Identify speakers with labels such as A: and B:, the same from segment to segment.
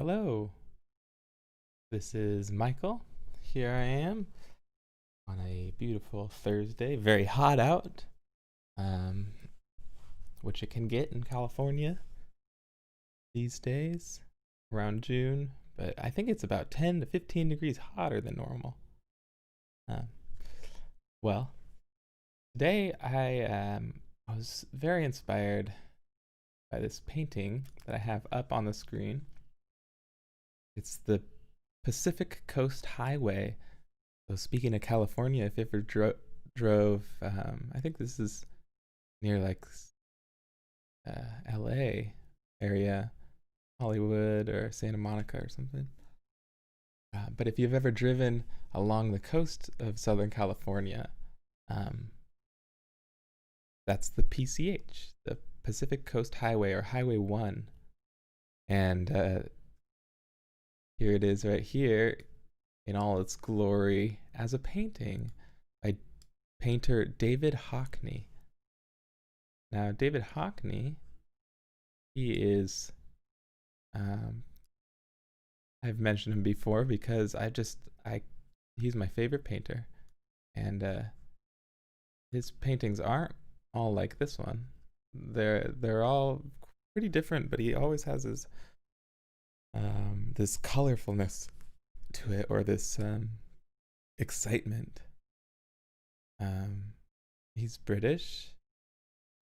A: Hello, this is Michael. Here I am on a beautiful Thursday, very hot out, um, which it can get in California these days around June, but I think it's about 10 to 15 degrees hotter than normal. Um, well, today I was very inspired by this painting that I have up on the screen. It's the Pacific Coast Highway. So speaking of California, if you ever drove, I think this is near like L.A. area, Hollywood or Santa Monica or something. But if you've ever driven along the coast of Southern California, um, that's the PCH, the Pacific Coast Highway or Highway 1. And here it is right here in all its glory as a painting by painter David Hockney. Now, David Hockney, he is, I've mentioned him before because he's my favorite painter, and his paintings aren't all like this one. They're all pretty different, but he always has this colorfulness to it, or this excitement. He's British,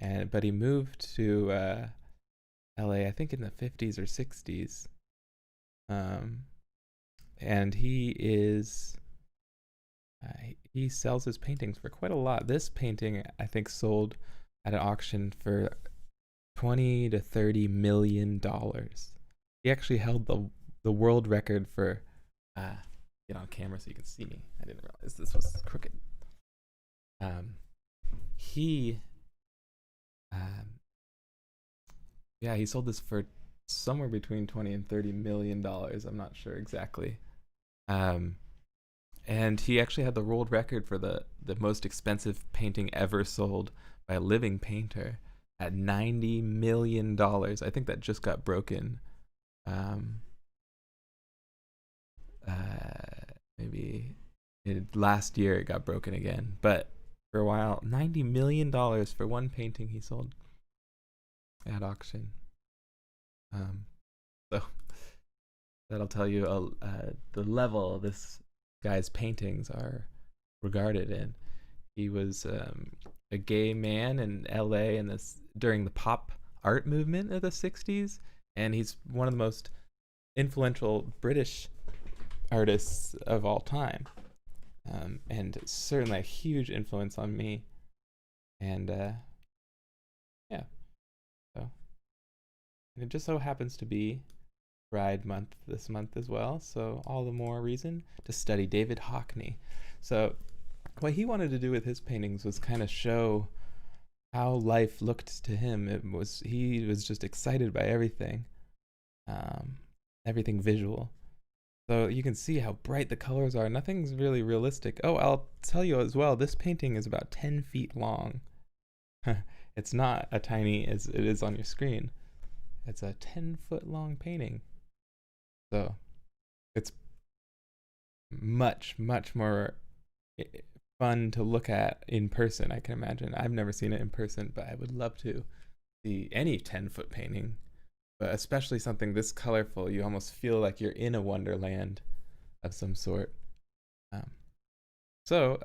A: but he moved to LA, I think in the 50s or 60s. And he sells his paintings for quite a lot. This painting, I think, sold at an auction for 20 to 30 million dollars. He actually held the world record for get on camera so you can see me. I didn't realize this was crooked. He yeah, he sold this for somewhere between 20 and 30 million dollars. I'm not sure exactly. And he actually had the world record for the most expensive painting ever sold by a living painter at $90 million. I think that just got broken. Maybe last year it got broken again, but for a while, $90 million for one painting he sold at auction. So that'll tell you the level this guy's paintings are regarded in. He was a gay man in LA during the pop art movement of the 60s, and he's one of the most influential British artists of all time, and certainly a huge influence on me. And yeah, so, and it just so happens to be Pride Month this month as well, so all the more reason to study David Hockney. So what he wanted to do with his paintings was kind of show how life looked to him. He was just excited by everything, everything visual. So you can see how bright the colors are. Nothing's really realistic. Oh, I'll tell you as well, this painting is about 10 feet long. It's not a tiny as it is on your screen. It's a 10-foot long painting. So it's much, much more fun to look at in person, I can imagine. I've never seen it in person, but I would love to see any 10-foot painting, but especially something this colorful. You almost feel like you're in a wonderland of some sort. So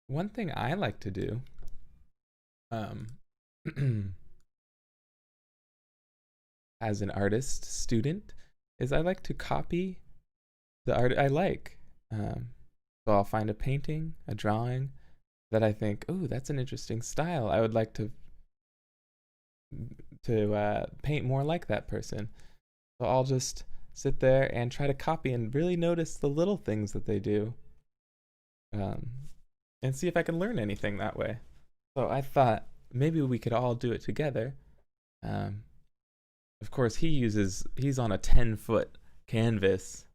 A: one thing I like to do as an artist student is I like to copy the art I like. So I'll find a painting, a drawing that I think, oh, that's an interesting style. I would like to paint more like that person. So I'll just sit there and try to copy and really notice the little things that they do, and see if I can learn anything that way. So I thought maybe we could all do it together. Of course, he's on a 10-foot canvas.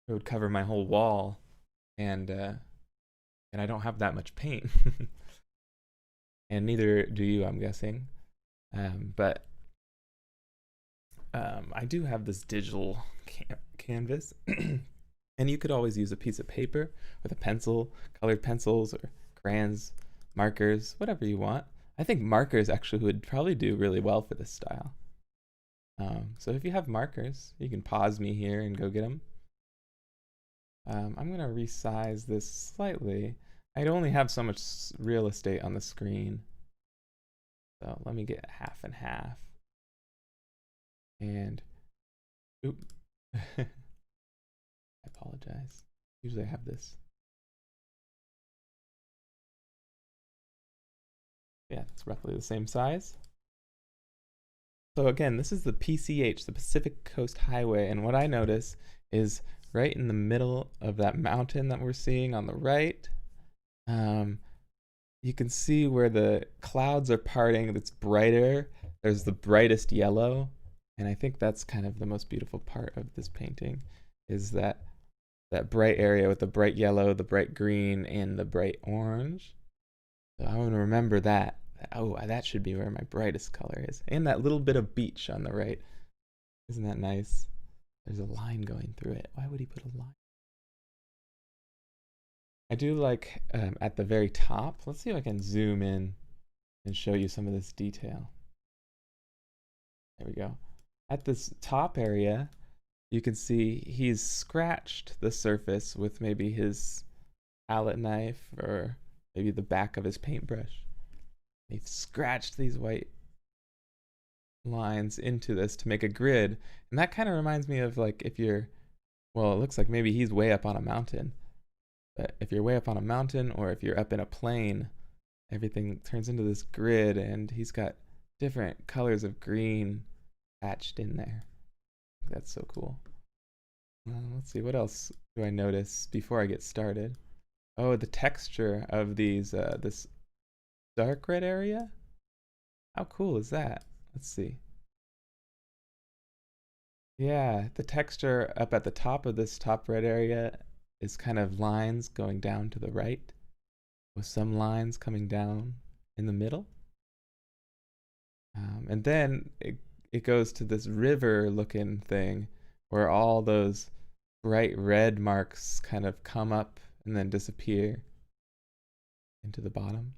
A: It would cover my whole wall, and I don't have that much paint, and neither do you, I'm guessing. But I do have this digital canvas, and you could always use a piece of paper with a pencil, colored pencils or crayons, markers, whatever you want. I think markers actually would probably do really well for this style. So if you have markers, you can pause me here and go get them. I'm going to resize this slightly. I only have so much real estate on the screen. So let me get half and half. And, oop. I apologize. Usually I have this. Yeah, it's roughly the same size. So again, this is the PCH, the Pacific Coast Highway, and what I notice is right in the middle of that mountain that we're seeing on the right, you can see where the clouds are parting. That's brighter. There's the brightest yellow, and I think that's kind of the most beautiful part of this painting, is that bright area with the bright yellow, the bright green, and the bright orange. So I want to remember that. Oh, that should be where my brightest color is. And that little bit of beach on the right. Isn't that nice? There's a line going through it. Why would he put a line? I do like at the very top. Let's see if I can zoom in and show you some of this detail. There we go. At this top area, you can see he's scratched the surface with maybe his palette knife or maybe the back of his paintbrush. He's scratched these white lines into this to make a grid. And that kind of reminds me of like if you're, well, it looks like maybe he's way up on a mountain. But if you're way up on a mountain or if you're up in a plane, everything turns into this grid and he's got different colors of green hatched in there. That's so cool. Let's see, what else do I notice before I get started? Oh, the texture of these, this dark red area? How cool is that? Let's see. Yeah, the texture up at the top of this top red area is kind of lines going down to the right, with some lines coming down in the middle. And then it goes to this river looking thing where all those bright red marks kind of come up and then disappear into the bottom.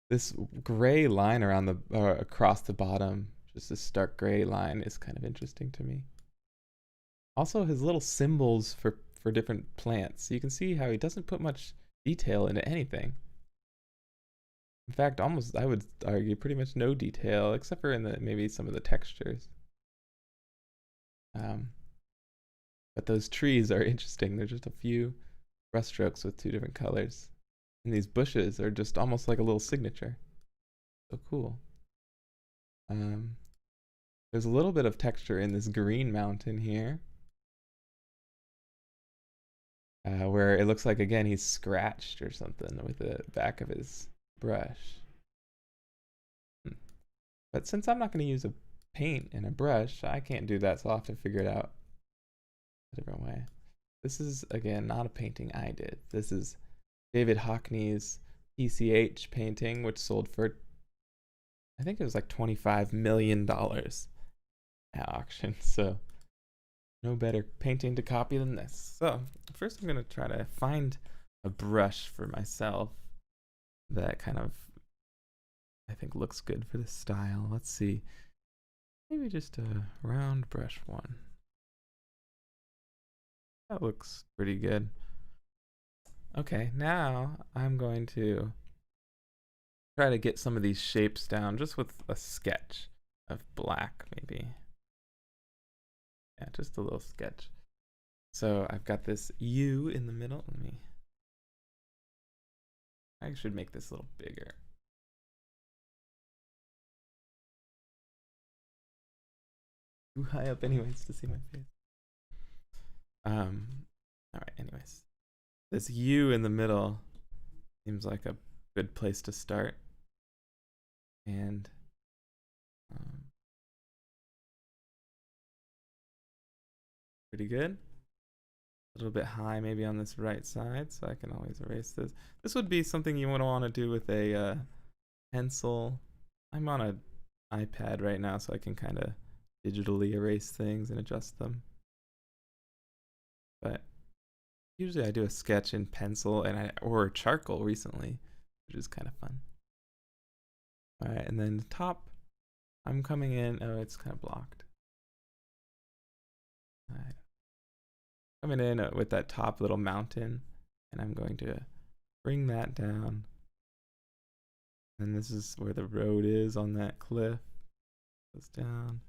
A: This gray line around the across the bottom, just this stark gray line, is kind of interesting to me. Also, his little symbols for different plants. You can see how he doesn't put much detail into anything. In fact, almost, I would argue, pretty much no detail, except for in the maybe some of the textures. But those trees are interesting. They're just a few brushstrokes with two different colors. And these bushes are just almost like a little signature. So cool. There's a little bit of texture in this green mountain here. Where it looks like, again, he's scratched or something with the back of his brush. But since I'm not going to use a paint and a brush, I can't do that, so I'll have to figure it out a different way. This is, again, not a painting I did. This is David Hockney's PCH painting, which sold for, I think it was like $25 million at auction. So no better painting to copy than this. So first I'm going to try to find a brush for myself that kind of, I think, looks good for this style. Let's see. Maybe just a round brush one. That looks pretty good. Okay, now I'm going to try to get some of these shapes down just with a sketch of black, maybe. Yeah, just a little sketch. So I've got this U in the middle. I should make this a little bigger. Too high up anyways to see my face. All right, anyways. This U in the middle seems like a good place to start. And pretty good. A little bit high maybe on this right side, so I can always erase this. This would be something you would want to do with a pencil. I'm on an iPad right now, so I can kind of digitally erase things and adjust them. But usually I do a sketch in pencil or charcoal recently, which is kind of fun. All right, and then the top, I'm coming in. Oh, it's kind of blocked. All right. Coming in with that top little mountain, and I'm going to bring that down. And this is where the road is on that cliff. Goes down.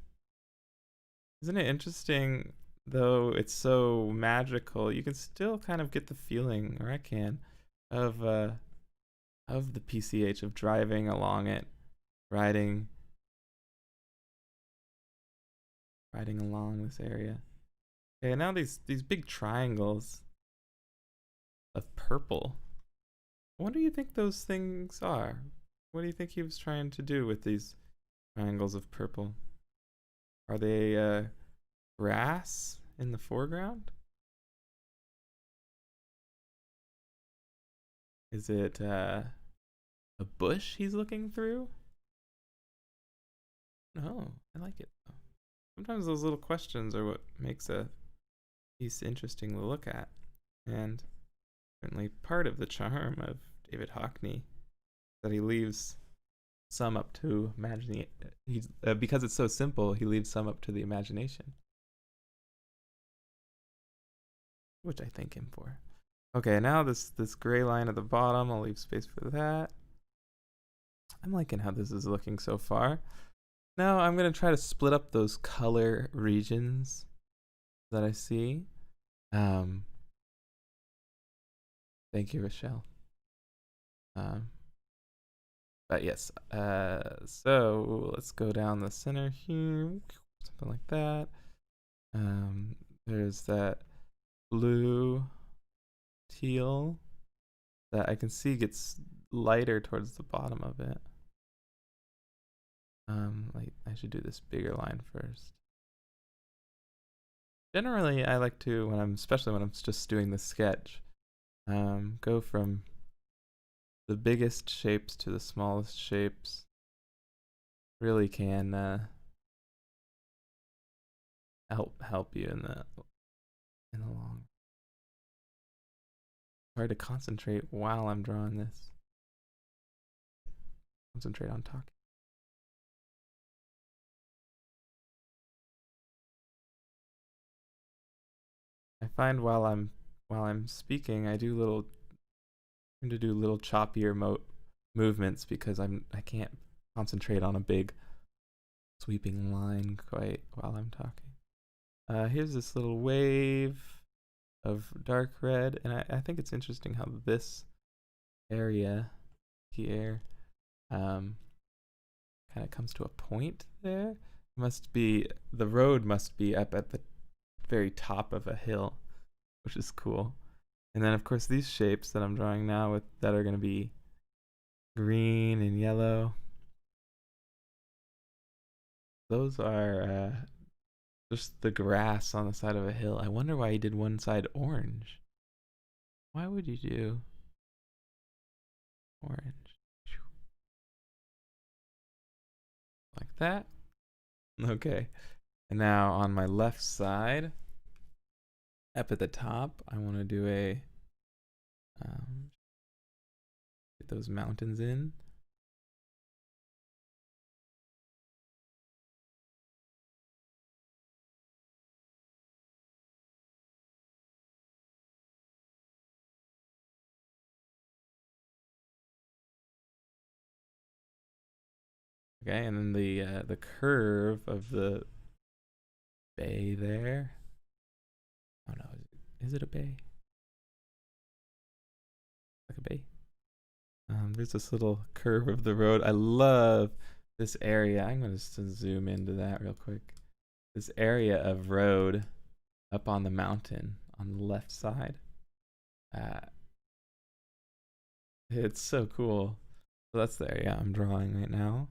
A: Isn't it interesting, though it's so magical, you can still kind of get the feeling, or I can, of the PCH, of driving along it, riding along this area. Okay, now these big triangles of purple. What do you think those things are? What do you think he was trying to do with these triangles of purple? Are they grass in the foreground? Is it a bush he's looking through? No, I like it though. Sometimes those little questions are what makes a piece interesting to look at, and certainly part of the charm of David Hockney that he leaves some up to imagining. Because it's so simple, he leaves some up to the imagination, which I thank him for. Okay, now this gray line at the bottom, I'll leave space for that. I'm liking how this is looking so far. Now I'm going to try to split up those color regions that I see. Thank you, Rochelle. But yes, so let's go down the center here, something like that. There's that blue teal that I can see gets lighter towards the bottom of it. Like I should do this bigger line first. Generally, I like to, especially when I'm just doing the sketch, go from the biggest shapes to the smallest shapes. Really can help you in the long. It's hard to concentrate while I'm drawing this. Concentrate on talking. I find while I'm speaking, I tend to do little choppier movements because I can't concentrate on a big sweeping line quite while I'm talking. Here's this little wave of dark red, and I think it's interesting how this area here kind of comes to a point there. The road must be up at the very top of a hill, which is cool. And then of course these shapes that I'm drawing now that are going to be green and yellow, those are just the grass on the side of a hill. I wonder why he did one side orange. Why would you do orange? Like that? Okay. And now on my left side, up at the top, I want to do get those mountains in. Okay, and then the curve of the bay there. Oh no, is it a bay? Like a bay? There's this little curve of the road. I love this area. I'm going to zoom into that real quick. This area of road up on the mountain on the left side. It's so cool. So that's the area I'm drawing right now.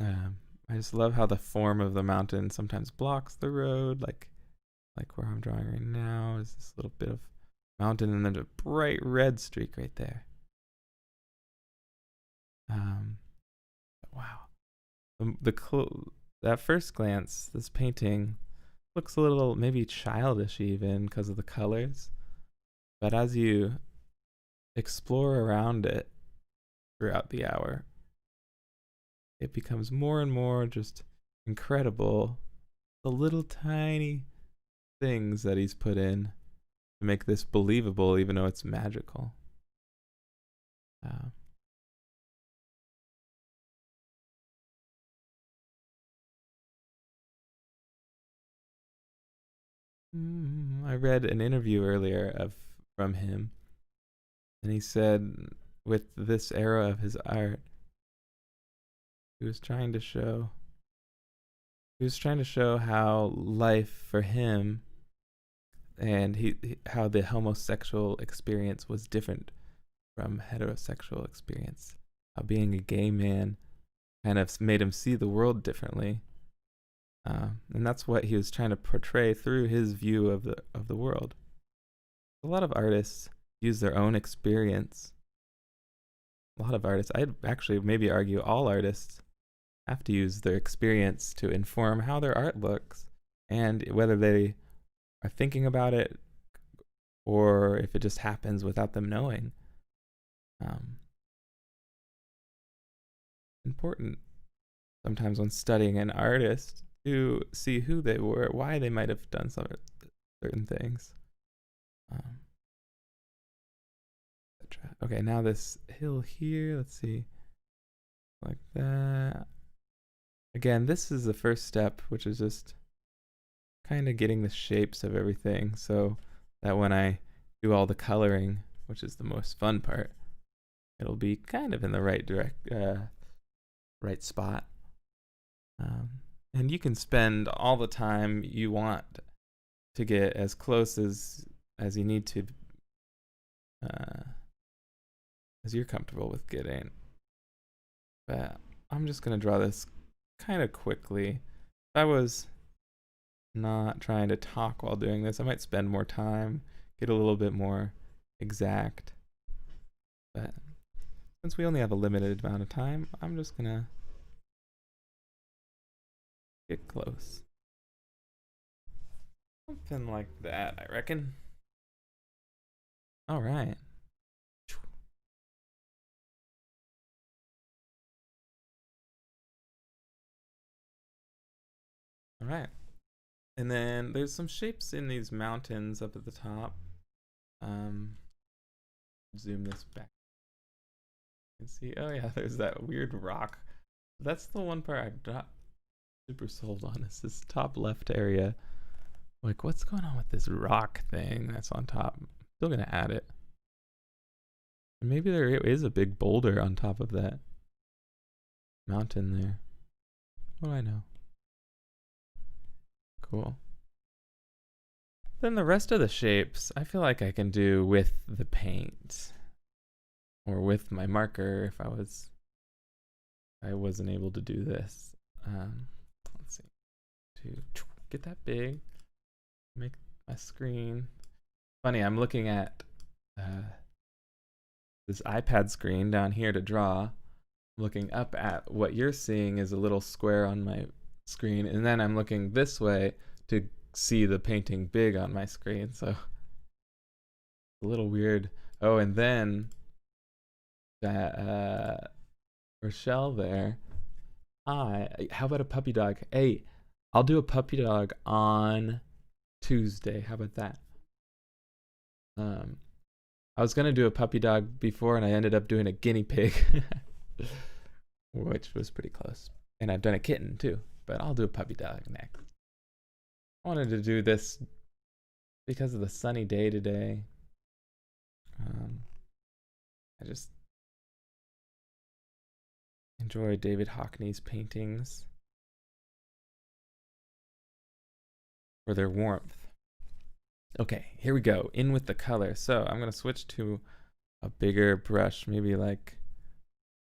A: I just love how the form of the mountain sometimes blocks the road, like where I'm drawing right now is this little bit of mountain and then a bright red streak right there. Wow. at first glance, this painting looks a little maybe childish even because of the colors. But as you explore around it throughout the hour, it becomes more and more just incredible. The little tiny things that he's put in to make this believable, even though it's magical. I read an interview earlier from him, and he said with this era of his art, he was trying to show how life for him and how the homosexual experience was different from heterosexual experience. How being a gay man kind of made him see the world differently. And that's what he was trying to portray through his view of the world. A lot of artists use their own experience. A lot of artists, I'd actually maybe argue all artists, have to use their experience to inform how their art looks, and whether they are thinking about it or if it just happens without them knowing. Important sometimes when studying an artist to see who they were, why they might have done certain things. Okay, now this hill here, let's see, like that. Again, this is the first step, which is just kind of getting the shapes of everything so that when I do all the coloring, which is the most fun part, it'll be kind of in the right spot. And you can spend all the time you want to get as close as you need to, as you're comfortable with getting. But I'm just gonna draw this kind of quickly. If I was not trying to talk while doing this, I might spend more time, get a little bit more exact. But since we only have a limited amount of time, I'm just gonna get close. Something like that, I reckon. All right. All right. And then there's some shapes in these mountains up at the top. Zoom this back. You can see, oh yeah, there's that weird rock. That's the one part I'm not super sold on, is this top left area. Like, what's going on with this rock thing that's on top? I'm still gonna add it. Maybe there is a big boulder on top of that mountain there. What do I know? Cool. Then the rest of the shapes, I feel like I can do with the paint or with my marker if I wasn't able to do this. Let's see. To get that big, make my screen. Funny, I'm looking at this iPad screen down here to draw. I'm looking up at what you're seeing is a little square on my screen, and then I'm looking this way to see the painting big on my screen, so a little weird. Oh, and then that Rochelle there. How about a puppy dog? Hey, I'll do a puppy dog on Tuesday. How about that? I was gonna do a puppy dog before, and I ended up doing a guinea pig, which was pretty close. And I've done a kitten too, but I'll do a puppy dog next. I wanted to do this because of the sunny day today. I just enjoy David Hockney's paintings for their warmth. Okay, here we go. In with the color. So I'm going to switch to a bigger brush, maybe like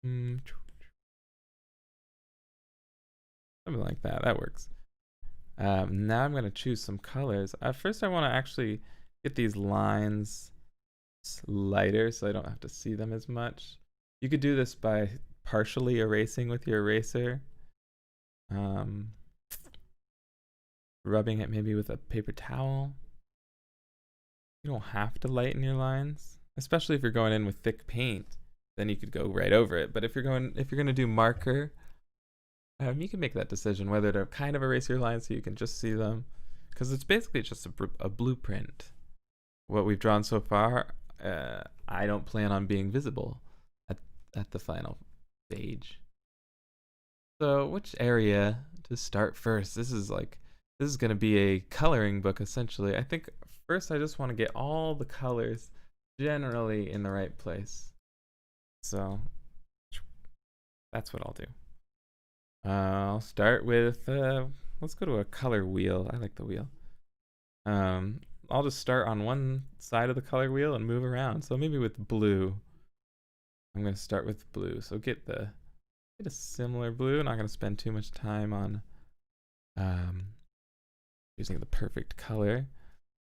A: something like that. That works. Now I'm going to choose some colors. First, I want to actually get these lines lighter so I don't have to see them as much. You could do this by partially erasing with your eraser. rubbing it maybe with a paper towel. You don't have to lighten your lines, especially if you're going in with thick paint. Then you could go right over it. But if you're gonna do marker, you can make that decision whether to kind of erase your lines so you can just see them, because it's basically just a blueprint. What we've drawn so far, I don't plan on being visible at the final stage. So which area to start first? This is going to be a coloring book essentially. I think first I just want to get all the colors generally in the right place. So that's what I'll do. I'll start with, let's go to a color wheel. I like the wheel. I'll just start on one side of the color wheel and move around. So maybe with blue. I'm going to start with blue. So get a similar blue. Not going to spend too much time on using the perfect color.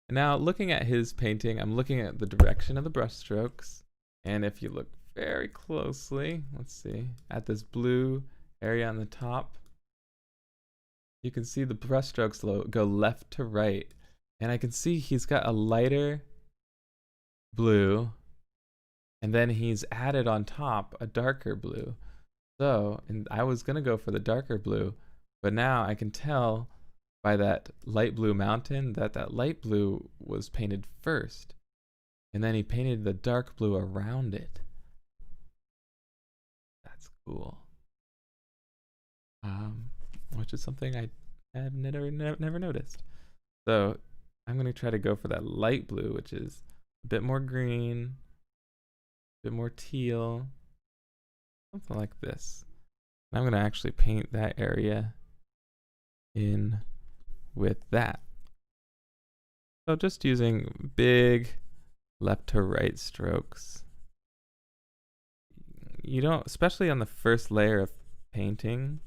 A: And now looking at his painting, I'm looking at the direction of the brush strokes. And if you look very closely, let's see, at this blue area on the top, you can see the brush strokes go left to right. And I can see he's got a lighter blue, and then he's added on top a darker blue. So, and I was gonna go for the darker blue, but now I can tell by that light blue mountain that light blue was painted first, and then he painted the dark blue around it. That's cool. Which is something I had never noticed. So I'm gonna try to go for that light blue, which is a bit more green, a bit more teal, something like this. And I'm gonna actually paint that area in with that. So just using big left to right strokes. You don't, especially on the first layer of painting,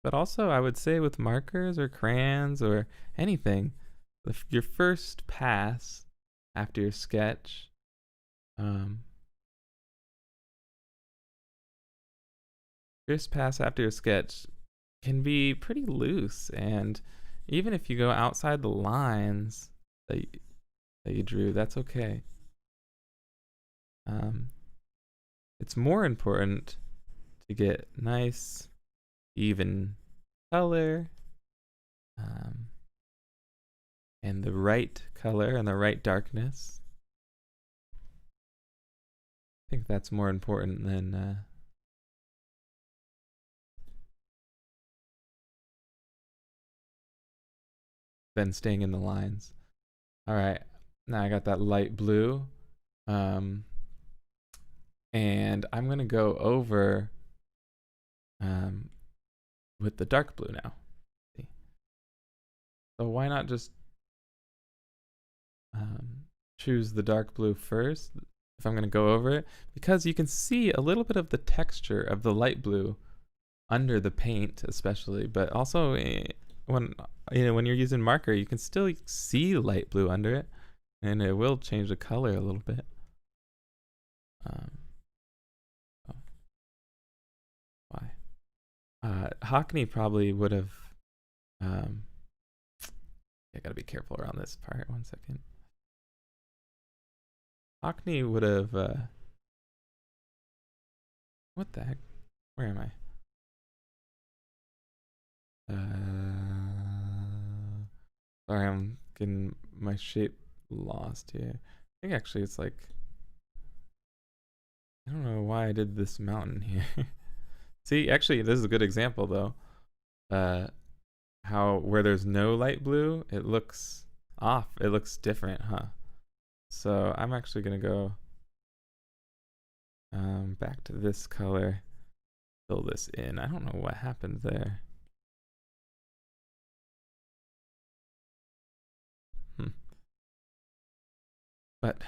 A: but also I would say with markers or crayons or anything, your first pass after your sketch, can be pretty loose, and even if you go outside the lines that you drew, that's okay. It's more important to get nice, even color, and the right color and the right darkness. I think that's more important than staying in the lines. All right, now I got that light blue, and I'm gonna go over with the dark blue now. So why not just choose the dark blue first if I'm going to go over it, because you can see a little bit of the texture of the light blue under the paint especially, but also when you're using marker, you can still see light blue under it, and it will change the color a little bit. Why? Hockney probably would have. I gotta be careful around this part. 1 second. Hockney would have. What the heck? Where am I? Sorry, I'm getting my shape lost here. I think actually it's like, I don't know why I did this mountain here. See, actually, this is a good example though. How where there's no light blue, it looks off. It looks different, huh? So I'm actually gonna go back to this color, fill this in. I don't know what happened there. But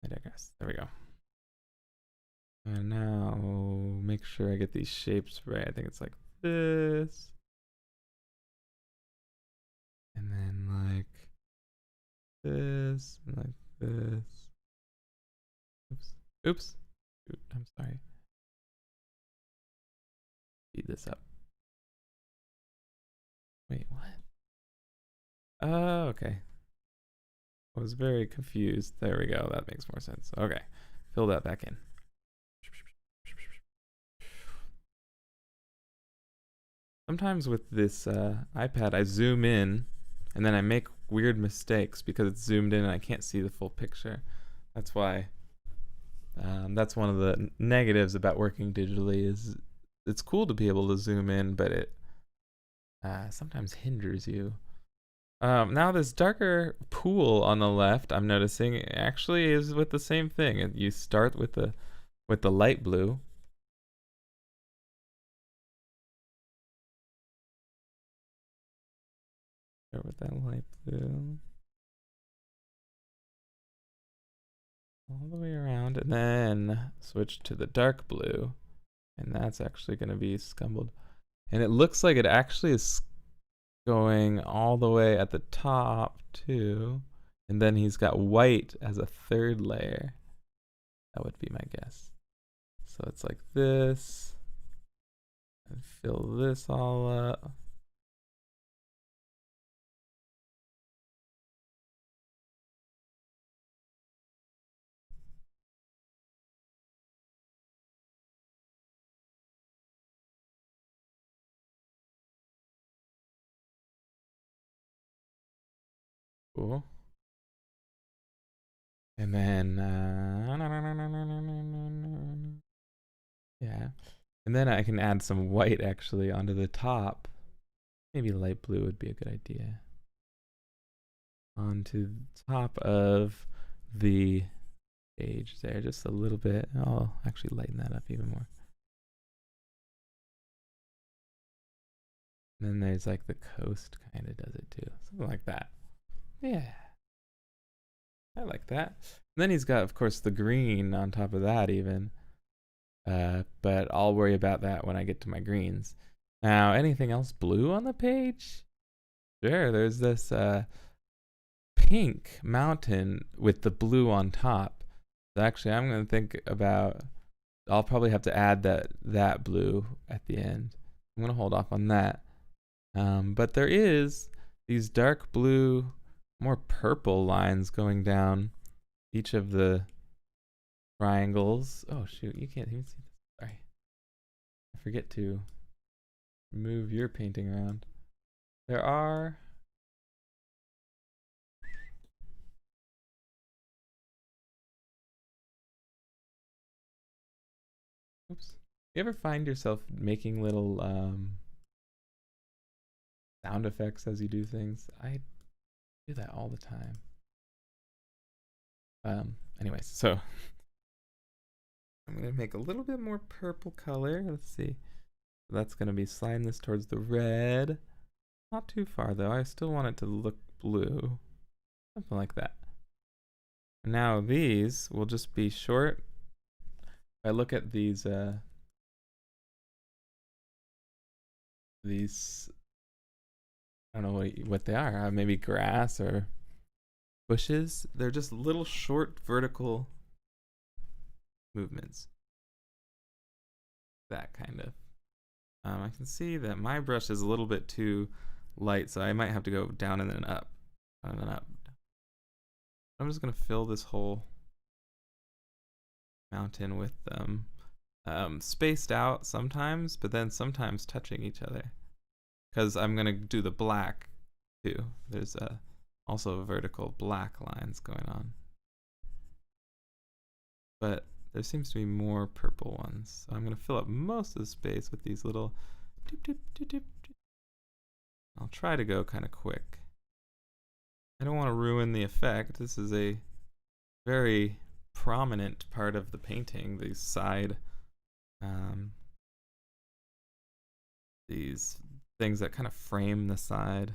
A: I digress. There we go. And now make sure I get these shapes right. I think it's like this. And then like this, and like this. Oops. Oops. I'm sorry. Speed this up. Wait, Okay. I was very confused. There we go. That makes more sense. Okay. Fill that back in. Sometimes with this iPad, I zoom in and then I make weird mistakes because it's zoomed in and I can't see the full picture. That's why. That's one of the negatives about working digitally is it's cool to be able to zoom in, but it sometimes hinders you. Now this darker pool on the left, I'm noticing actually is with the same thing. You start with the light blue. Start with that light blue. All the way around, and then switch to the dark blue. And that's actually going to be scumbled. And it looks like it actually is going all the way at the top too. And then he's got white as a third layer. That would be my guess. So it's like this. And fill this all up. Cool. And then, yeah. And then I can add some white actually onto the top. Maybe light blue would be a good idea. Onto the top of the page there, just a little bit. I'll actually lighten that up even more. And then there's like the coast kind of does it too. Something like that. Yeah. I like that. And then he's got, of course, the green on top of that even. But I'll worry about that when I get to my greens. Now, anything else blue on the page? Sure, there's this pink mountain with the blue on top. So actually, I'm going to think about, I'll probably have to add that blue at the end. I'm going to hold off on that. But there is these dark blue, more purple lines going down each of the triangles. Oh shoot, you can't even see this. Sorry. I forget to move your painting around. There are oops. You ever find yourself making little sound effects as you do things? I do that all the time. Anyways, so I'm gonna make a little bit more purple color. Let's see. That's gonna be sliding this towards the red. Not too far though. I still want it to look blue. Something like that. Now these will just be short. If I look at these I don't know what they are. Maybe grass or bushes. They're just little short vertical movements. That kind of. I can see that my brush is a little bit too light, so I might have to go down and then up, and then up. I'm just gonna fill this whole mountain with them, spaced out sometimes, but then sometimes touching each other. Because I'm gonna do the black too. There's also vertical black lines going on, but there seems to be more purple ones. So I'm gonna fill up most of the space with these little doop, doop, doop, doop, doop. I'll try to go kind of quick. I don't want to ruin the effect. This is a very prominent part of the painting, these side these things that kind of frame the side.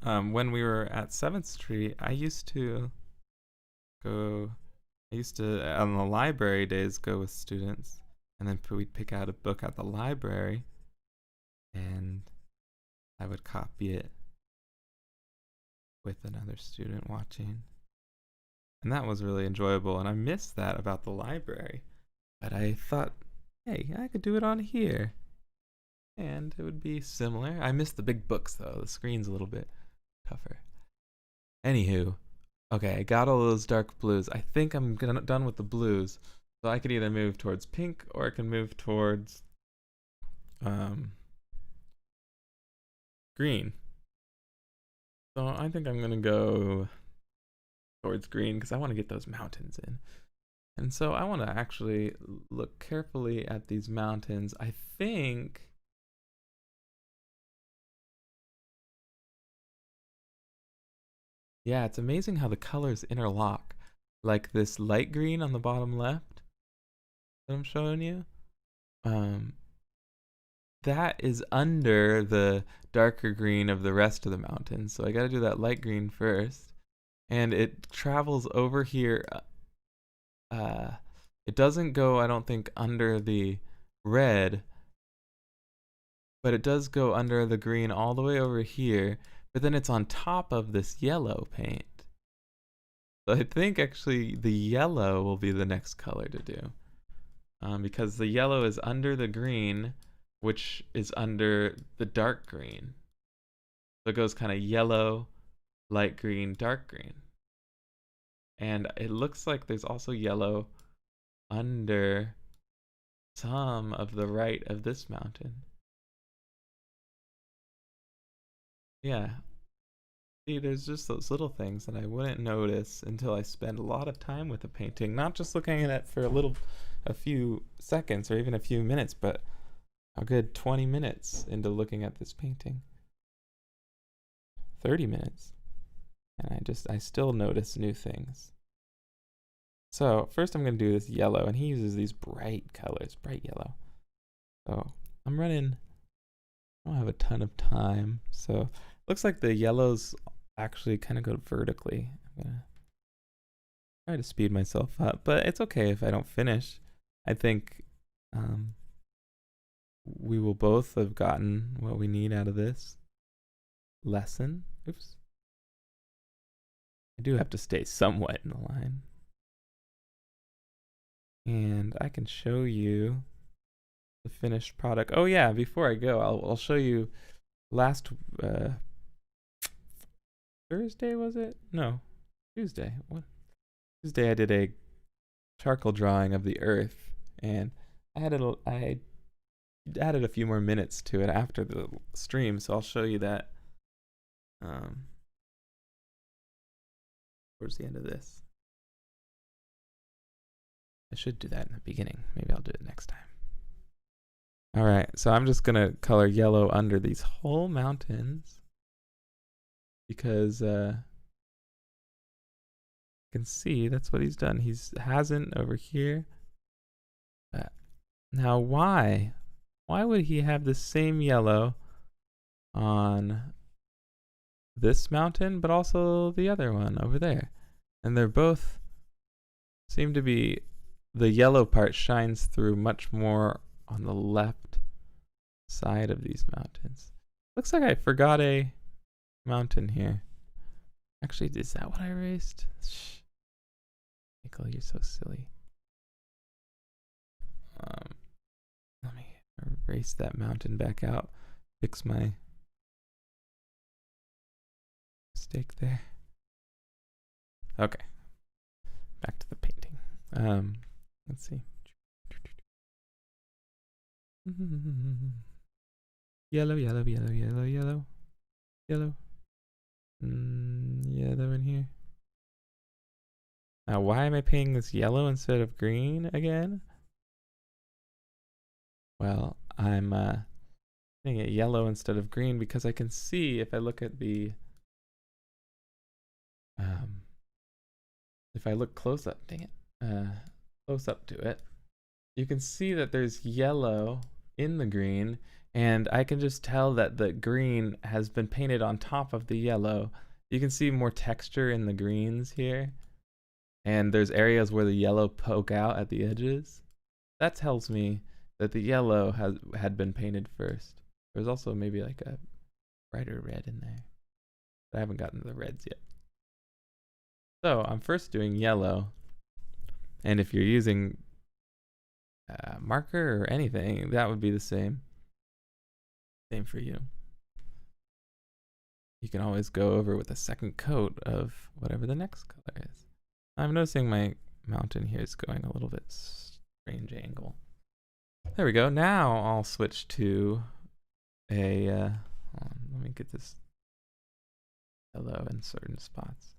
A: When we were at 7th Street, I used to on the library days go with students, and then we'd pick out a book at the library and I would copy it with another student watching. And that was really enjoyable, and I missed that about the library. But I thought, hey, I could do it on here. And it would be similar. I missed the big books, though. The screen's a little bit tougher. Anywho, okay, I got all those dark blues. I think I'm done with the blues. So I could either move towards pink, or I can move towards green. So I think I'm going to go towards green because I want to get those mountains in. And so I want to actually look carefully at these mountains. I think yeah, it's amazing how the colors interlock. Like this light green on the bottom left that I'm showing you. That is under the darker green of the rest of the mountains. So I got to do that light green first. And it travels over here. It doesn't go, I don't think, under the red, but it does go under the green all the way over here. But then it's on top of this yellow paint. So I think actually the yellow will be the next color to do. Because the yellow is under the green, which is under the dark green. So it goes kind of yellow, light green, dark green. And it looks like there's also yellow under some of the right of this mountain. Yeah. See, there's just those little things that I wouldn't notice until I spend a lot of time with a painting, not just looking at it for a few seconds or even a few minutes, but a good 20 minutes into looking at this painting. 30 minutes. And I still notice new things. So first I'm going to do this yellow, and he uses these bright colors, bright yellow. So I'm running, I don't have a ton of time. So looks like the yellows actually kind of go vertically. I'm going to try to speed myself up, but it's okay if I don't finish. I think we will both have gotten what we need out of this lesson. Oops. I do have to stay somewhat in the line. And I can show you the finished product. Oh yeah, before I go, I'll show you last Thursday, was it? No, Tuesday. What? Tuesday I did a charcoal drawing of the earth, and I added a few more minutes to it after the stream, so I'll show you that towards the end of this. I should do that in the beginning. Maybe I'll do it next time. All right, so I'm just gonna color yellow under these whole mountains because you can see that's what he's done. He hasn't over here. Now why would he have the same yellow on this mountain but also the other one over there? And they're both seem to be, the yellow part shines through much more on the left side of these mountains. Looks like I forgot a mountain here. Actually, is that what I erased? Shh. Michael, you're so silly. Let me erase that mountain back out. Fix my mistake there. Okay. Back to the painting. Let's see. Yellow, yellow, yellow, yellow, yellow, yellow. Yellow in here. Now, why am I painting this yellow instead of green again? Well, I'm painting it yellow instead of green because I can see if I look at the if I look close up, dang it, close up to it, you can see that there's yellow in the green, and I can just tell that the green has been painted on top of the yellow. You can see more texture in the greens here, and there's areas where the yellow poke out at the edges. That tells me that the yellow had been painted first. There's also maybe like a brighter red in there, but I haven't gotten to the reds yet. So I'm first doing yellow, and if you're using marker or anything, that would be the same. Same for you. You can always go over with a second coat of whatever the next color is. I'm noticing my mountain here is going a little bit strange angle. There we go. Now I'll switch to a, hold on, let me get this yellow in certain spots.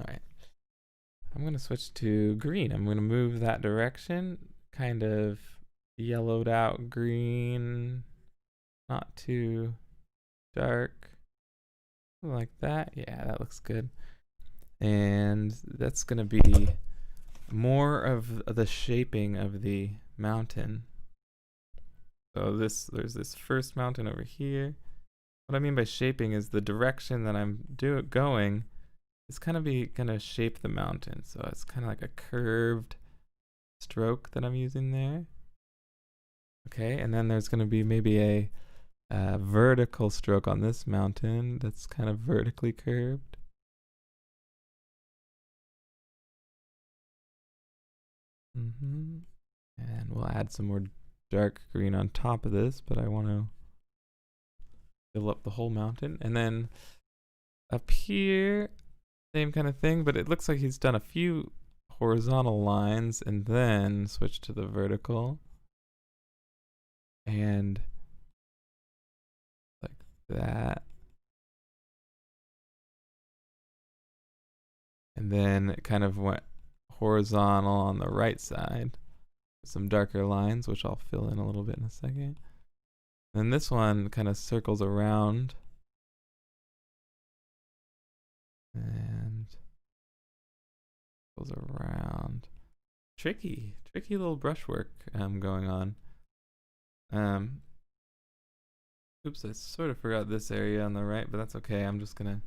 A: All right. I'm going to switch to green. I'm going to move that direction, kind of yellowed out green, not too dark, like that. Yeah, that looks good. And that's going to be more of the shaping of the mountain. So there's this first mountain over here. What I mean by shaping is the direction that I'm going is kind of gonna shape the mountain. So it's kind of like a curved stroke that I'm using there. Okay, and then there's gonna be maybe a vertical stroke on this mountain that's kind of vertically curved. And we'll add some more dark green on top of this, but I want to fill up the whole mountain. And then up here, same kind of thing, but it looks like he's done a few horizontal lines and then switch to the vertical. And like that. And then it kind of went horizontal on the right side. Some darker lines, which I'll fill in a little bit in a second. Then this one kind of circles around. And goes around. Tricky little brushwork going on. Oops, I sort of forgot this area on the right, but that's okay. I'm just gonna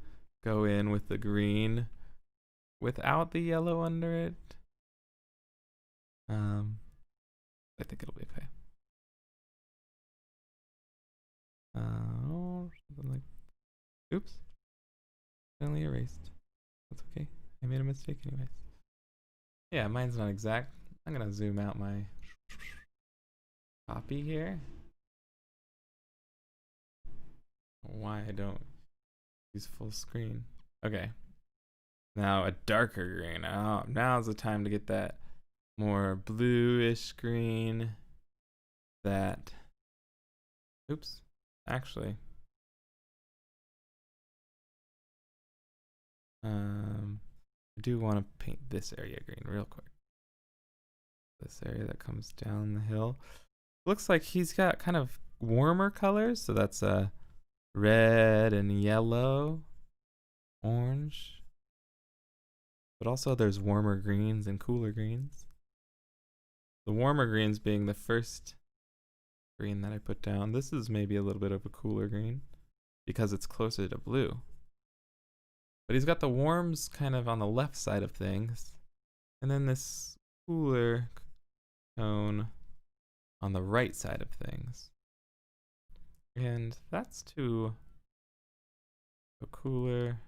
A: go in with the green without the yellow under it. I think it'll be okay. Something like, oops, finally erased. That's okay. I made a mistake anyways. Yeah, mine's not exact. I'm gonna zoom out my copy here. Why I don't use full screen. Okay. Now a darker green. Oh, now's the time to get that more bluish green. That, oops, actually. I do want to paint this area green real quick. This area that comes down the hill. Looks like he's got kind of warmer colors, so that's red and yellow, orange. But also there's warmer greens and cooler greens. The warmer greens being the first green that I put down. This is maybe a little bit of a cooler green because it's closer to blue. But he's got the warms kind of on the left side of things, and then this cooler tone on the right side of things. And that's to go cooler.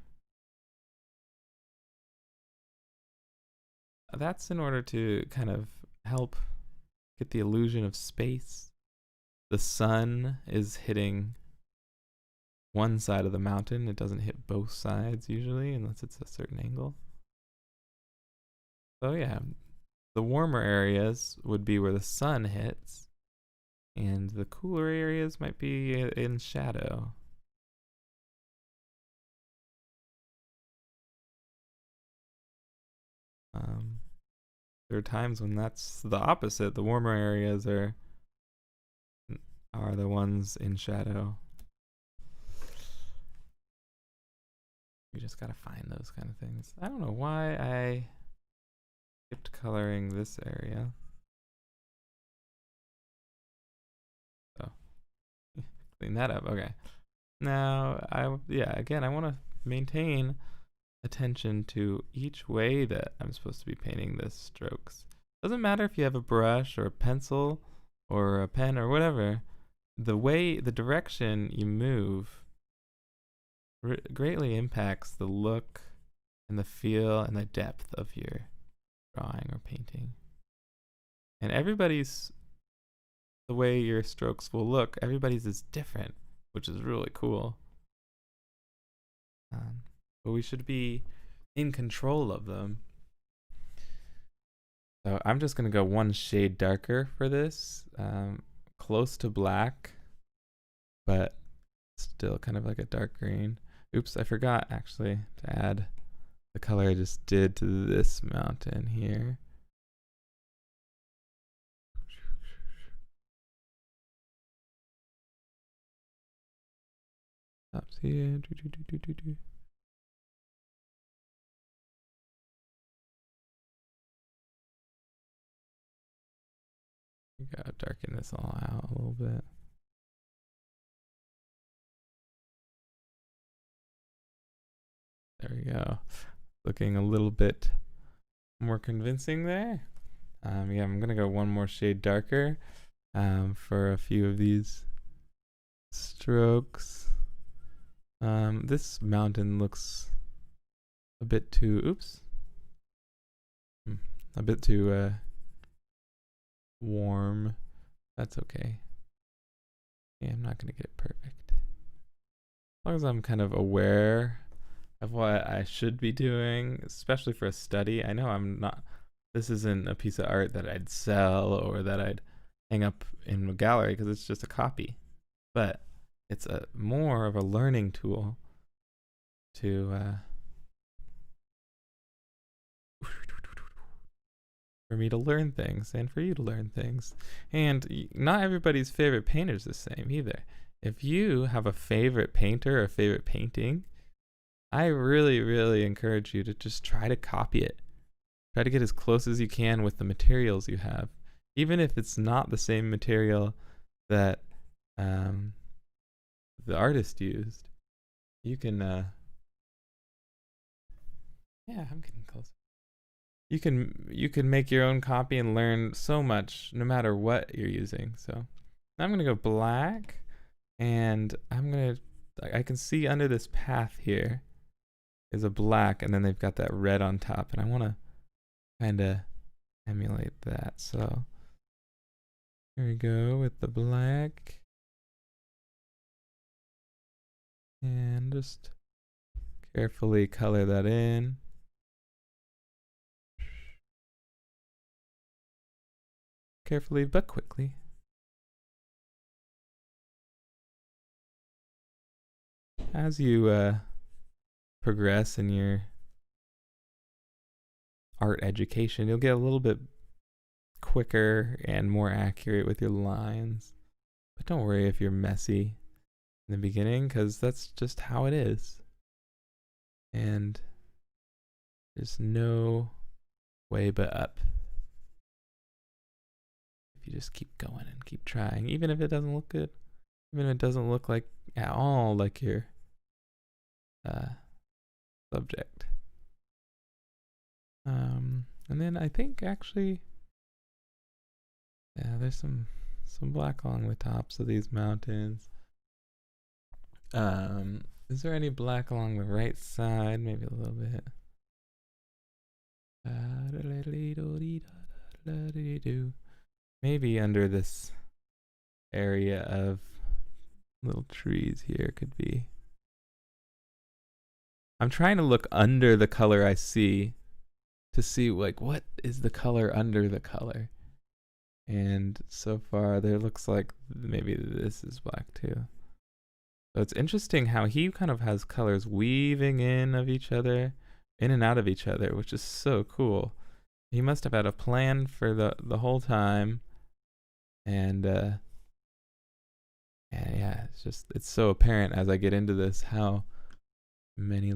A: That's in order to kind of help get the illusion of space. The sun is hitting one side of the mountain. It doesn't hit both sides usually unless it's a certain angle. So yeah, the warmer areas would be where the sun hits, and the cooler areas might be in shadow. There are times when that's the opposite. The warmer areas are the ones in shadow. You just gotta find those kind of things. I don't know why I skipped coloring this area. Oh, clean that up. Okay. Now, again, I want to maintain attention to each way that I'm supposed to be painting the strokes. Doesn't matter if you have a brush or a pencil or a pen or whatever. The direction you move greatly impacts the look and the feel and the depth of your drawing or painting. And the way your strokes will look, everybody's is different, which is really cool. But we should be in control of them. So I'm just going to go one shade darker for this, close to black, but still kind of like a dark green. Oops, I forgot actually to add the color I just did to this mountain here. Stops here. We gotta darken this all out a little bit. There we go. Looking a little bit more convincing there. Yeah, I'm gonna go one more shade darker for a few of these strokes. This mountain looks a bit too, a bit too warm. That's okay. Yeah, I'm not gonna get it perfect. As long as I'm kind of aware of what I should be doing, especially for a study. I know I'm not, this isn't a piece of art that I'd sell or that I'd hang up in a gallery because it's just a copy. But it's more of a learning tool to for me to learn things and for you to learn things. And not everybody's favorite painter is the same either. If you have a favorite painter or a favorite painting, I really, really encourage you to just try to copy it. Try to get as close as you can with the materials you have. Even if it's not the same material that the artist used, you can yeah, I'm getting close. You can make your own copy and learn so much no matter what you're using. So I'm gonna go black, and I can see under this path here is a black, and then they've got that red on top, and I want to kind of emulate that. So here we go with the black, and just carefully color that in. Carefully but quickly. As you progress in your art education, you'll get a little bit quicker and more accurate with your lines. But don't worry if you're messy in the beginning, because that's just how it is. And there's no way but up. If you just keep going and keep trying, even if it doesn't look good, even if it doesn't look like at all like your subject. And then I think actually, yeah, there's some black along the tops of these mountains. Is there any black along the right side? Maybe a little bit. Maybe under this area of little trees here could be. I'm trying to look under the color I see to see like what is the color under the color. And so far there looks like maybe this is black too. So it's interesting how he kind of has colors weaving in and out of each other, which is so cool. He must have had a plan for the whole time. And yeah, it's so apparent as I get into this how many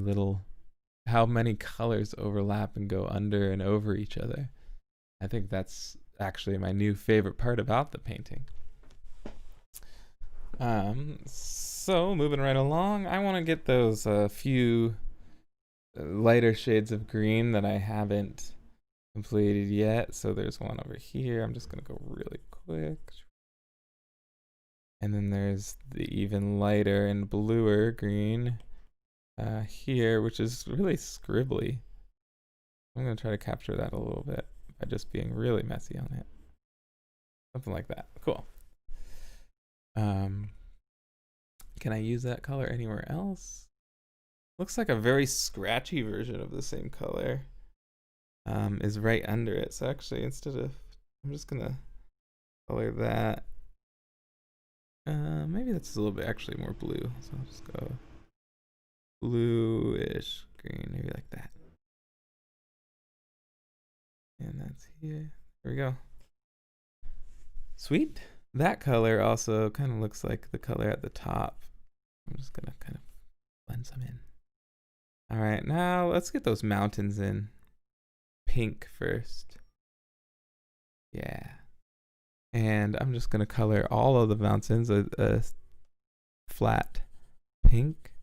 A: colors overlap and go under and over each other. I think that's actually my new favorite part about the painting. So moving right along, I want to get those few lighter shades of green that I haven't completed yet. So there's one over here. I'm just gonna go really quick. And then there's the even lighter and bluer green here, which is really scribbly. I'm gonna try to capture that a little bit by just being really messy on it. Something like that. Cool. Can I use that color anywhere else? Looks like a very scratchy version of the same color is right under it. So actually, instead of, I'm just gonna color that. Maybe that's a little bit actually more blue. So I'll just go bluish green, maybe like that. And that's here. There we go. Sweet. That color also kind of looks like the color at the top. I'm just gonna kind of blend some in. All right, now let's get those mountains in. Pink first. Yeah. And I'm just gonna color all of the mountains a flat pink,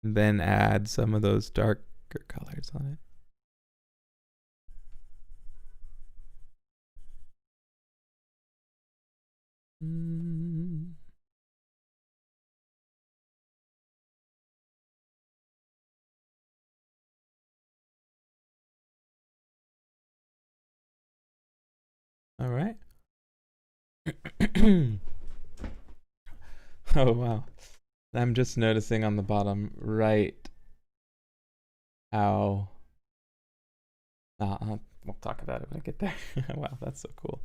A: and then add some of those darker colors on it. All right. Oh, wow. I'm just noticing on the bottom right how... we'll talk about it when I get there. Wow, that's so cool.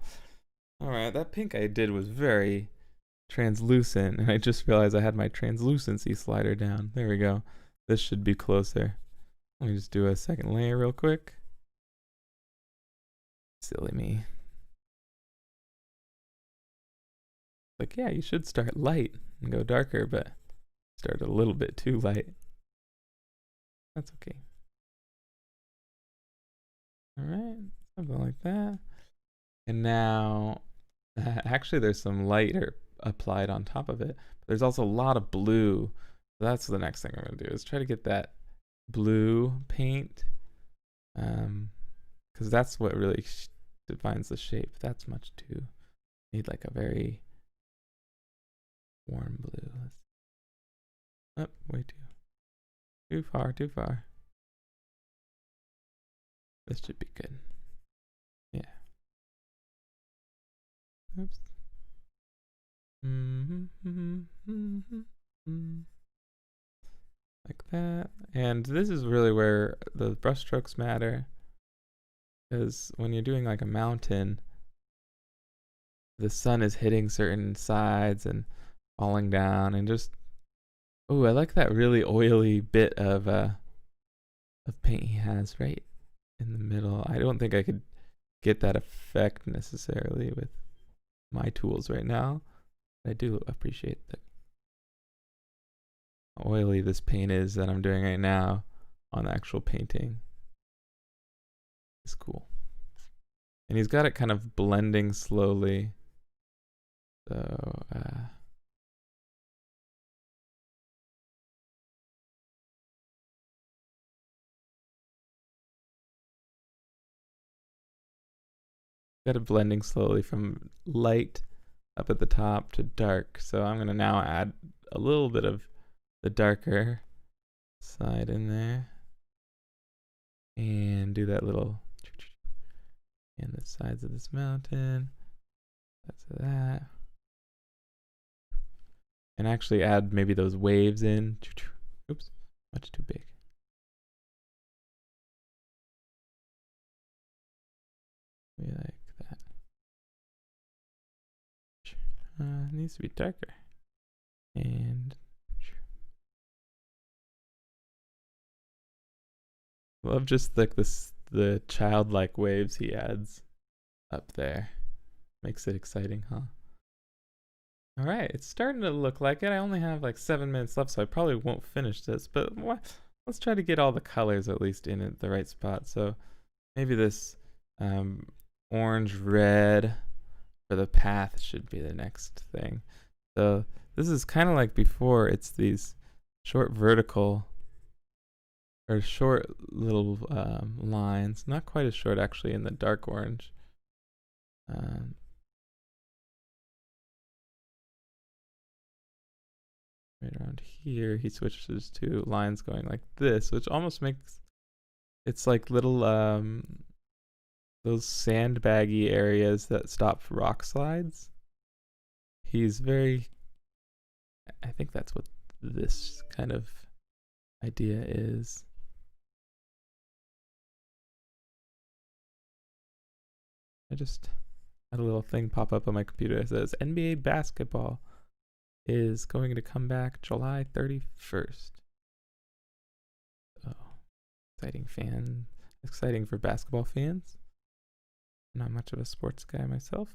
A: All right, that pink I did was very translucent, and I just realized I had my translucency slider down. There we go. This should be closer. Let me just do a second layer real quick. Silly me. Like, yeah, you should start light and go darker, but start a little bit too light. That's okay. All right, something like that. And now, actually there's some light applied on top of it. But there's also a lot of blue. So that's the next thing I'm gonna do is try to get that blue paint. Because that's what really defines the shape. That's much too. Need like a very warm blue. Oh, way too far, too far. This should be good. Yeah. Oops. Like that. And this is really where the brush strokes matter. Because when you're doing like a mountain, the sun is hitting certain sides and falling down, and just, oh, I like that really oily bit of paint he has right in the middle. I don't think I could get that effect necessarily with my tools right now. I do appreciate the oily this paint is that I'm doing right now on the actual painting. It's cool. And he's got it kind of blending slowly. So, got it blending slowly from light up at the top to dark. So I'm gonna now add a little bit of the darker side in there and do that little and the sides of this mountain. That's that. And actually add maybe those waves in. Oops, much too big. Maybe like that. It needs to be darker. And love just like the childlike waves he adds up there. Makes it exciting, huh? All right, it's starting to look like it. I only have like 7 minutes left, so I probably won't finish this, but let's try to get all the colors at least in at the right spot. So maybe this orange red for the path should be the next thing. So this is kind of like before. It's these short vertical or short little lines, not quite as short actually in the dark orange. right around here, he switches to lines going like this, which almost makes it's like little those sandbaggy areas that stop rock slides. He's very, I think that's what this kind of idea is. I just had a little thing pop up on my computer that says NBA basketball is going to come back July 31st. Oh, exciting for basketball fans. Not much of a sports guy myself.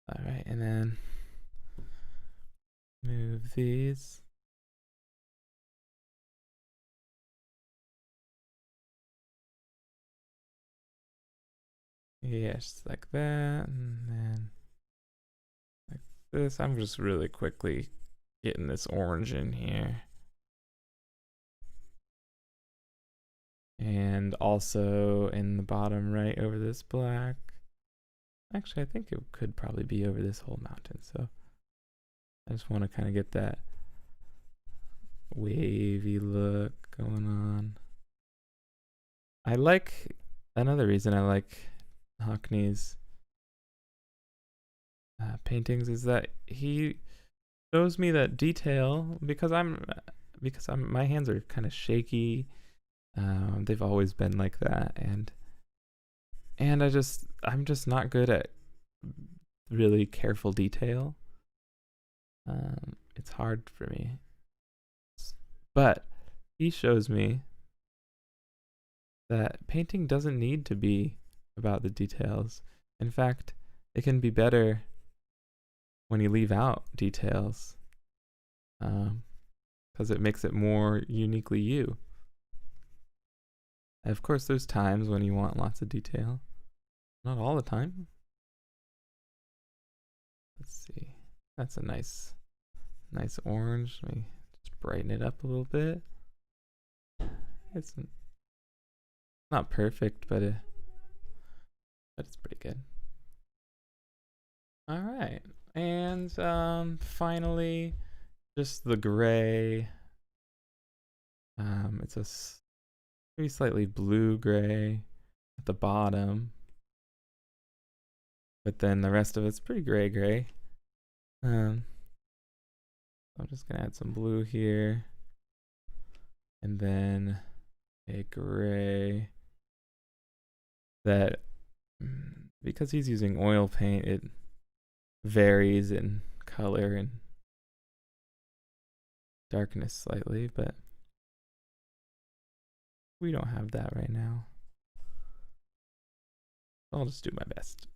A: All right, and then move these. Yes, like that, and then like this. I'm just really quickly getting this orange in here. And also in the bottom right over this black. Actually, I think it could probably be over this whole mountain. So I just want to kind of get that wavy look going on. I like, another reason I like Hockney's paintings is that he shows me that detail because my hands are kind of shaky. They've always been like that, and I'm just not good at really careful detail. It's hard for me, but he shows me that painting doesn't need to be about the details. In fact, it can be better when you leave out details, because it makes it more uniquely you. And of course, there's times when you want lots of detail. Not all the time. Let's see. That's a nice orange. Let me just brighten it up a little bit. It's not perfect, but it's pretty good. All right, and finally, just the gray. It's a maybe slightly blue gray at the bottom, but then the rest of it's pretty gray. I'm just gonna add some blue here, and then a gray that, because he's using oil paint, it varies in color and darkness slightly, but we don't have that right now. I'll just do my best.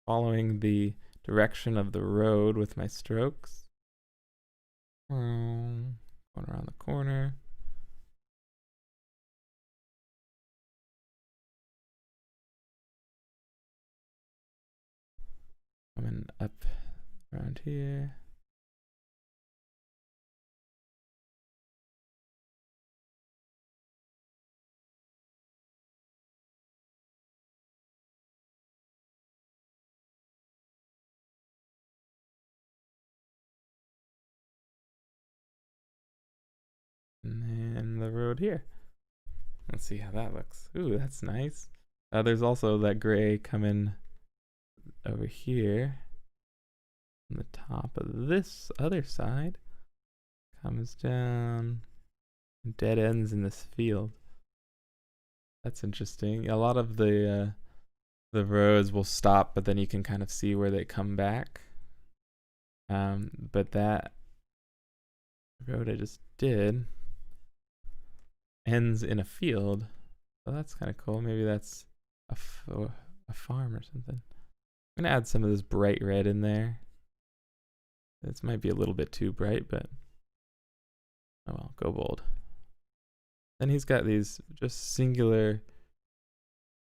A: Following the direction of the road with my strokes. Going around the corner. Coming up around here. And then the road here. Let's see how that looks. Ooh, that's nice. There's also that gray coming over here on the top of this other side. Comes down, dead ends in this field. That's interesting. A lot of the roads will stop, but then you can kind of see where they come back. But that road I just did ends in a field, so that's kind of cool. Maybe that's a farm or something. I'm gonna add some of this bright red in there. This might be a little bit too bright, but oh well, go bold. Then he's got these just singular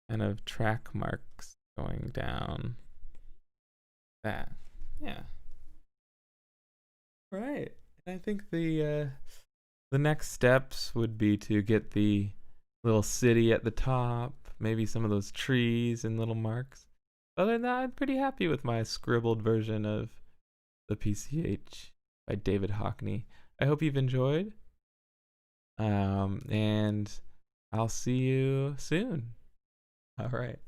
A: kind of track marks going down. That, yeah. Right. I think the next steps would be to get the little city at the top, maybe some of those trees and little marks. Other than that, I'm pretty happy with my scribbled version of the PCH by David Hockney. I hope you've enjoyed. And I'll see you soon. All right.